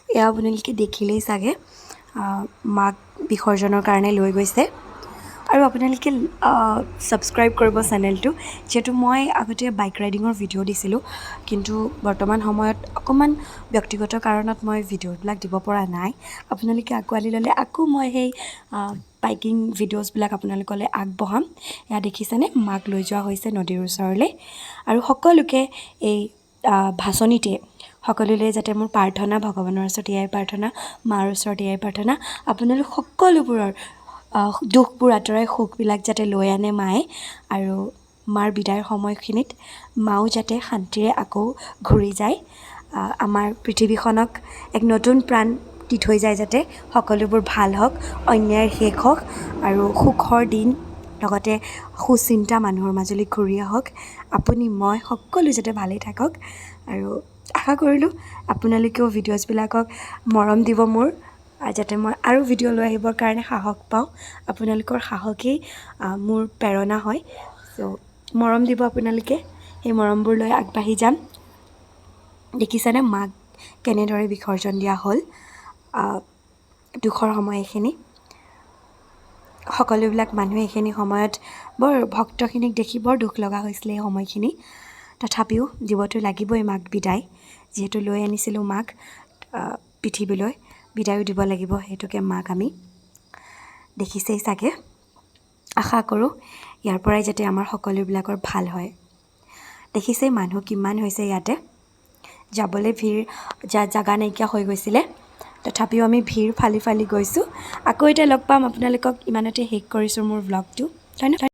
এয়া আপোনালোকে দেখিলেই চাগে মাক বিসৰ্জনৰ কাৰণে লৈ গৈছে আৰু আপোনালোকে ছাবস্ক্ৰাইব কৰিব চেনেলটো যিহেতু মই আগতে বাইক ৰাইডিঙৰ ভিডিঅ' দিছিলোঁ কিন্তু বৰ্তমান সময়ত অকণমান ব্যক্তিগত কাৰণত মই ভিডিঅ'বিলাক দিব পৰা নাই আপোনালোকে আঁকোৱালি ল'লে আকৌ মই সেই বাইকিং ভিডিঅ'ছবিলাক আপোনালোকলৈ আগবঢ়াম এয়া দেখিছেনে মাক লৈ যোৱা হৈছে নদীৰ ওচৰলৈ আৰু সকলোকে এই ভাচনিতে সকলোলৈ যাতে মোৰ প্ৰাৰ্থনা ভগৱানৰ ওচৰত এয়াই প্ৰাৰ্থনা মাৰ ওচৰত এয়াই প্ৰাৰ্থনা আপোনালোক সকলোবোৰৰ দুখবোৰ আঁতৰাই সুখবিলাক যাতে লৈ আনে মায়ে আৰু মাৰ বিদায়ৰ সময়খিনিত মাও যাতে শান্তিৰে আকৌ ঘূৰি যায় আমাৰ পৃথিৱীখনক এক নতুন প্ৰাণ দি থৈ যায় যাতে সকলোবোৰ ভাল হওক অন্যায় শেষ হওক আৰু সুখৰ দিন লগতে সুচিন্তা মানুহৰ মাজলৈ ঘূৰি আহক আপুনি মই সকলো যাতে ভালেই থাকক আৰু আশা কৰিলোঁ আপোনালোকেও ভিডিঅ'ছবিলাকক মৰম দিব মোৰ যাতে মই আৰু ভিডিঅ' লৈ আহিবৰ কাৰণে সাহস পাওঁ আপোনালোকৰ সাহসেই মোৰ প্ৰেৰণা হয় চ' মৰম দিব আপোনালোকে সেই মৰমবোৰ লৈ আগবাঢ়ি যাম দেখিছেনে মাক কেনেদৰে বিসৰ্জন দিয়া হ'ল দুখৰ সময় এইখিনি সকলোবিলাক মানুহে এইখিনি সময়ত বৰ ভক্তখিনিক দেখি বৰ দুখ লগা হৈছিলে এই সময়খিনি তথাপিও দিবতো লাগিবই মাক বিদায় যিহেতু লৈ আনিছিলোঁ মাক পৃথিৱীলৈ বিদায়ো দিব লাগিব সেইটোকে মাক আমি দেখিছেই চাগে আশা কৰোঁ ইয়াৰ পৰাই যাতে আমাৰ সকলোবিলাকৰ ভাল হয় দেখিছেই মানুহ কিমান হৈছে ইয়াতে যাবলৈ ভিৰ জাগা নাইকিয়া হৈ গৈছিলে তথাপিও আমি ভিৰ ফালি গৈছোঁ আকৌ এতিয়া লগ পাম আপোনালোকক ইমানতে শেষ কৰিছোঁ মোৰ ভ্লগটো ধন্যবাদ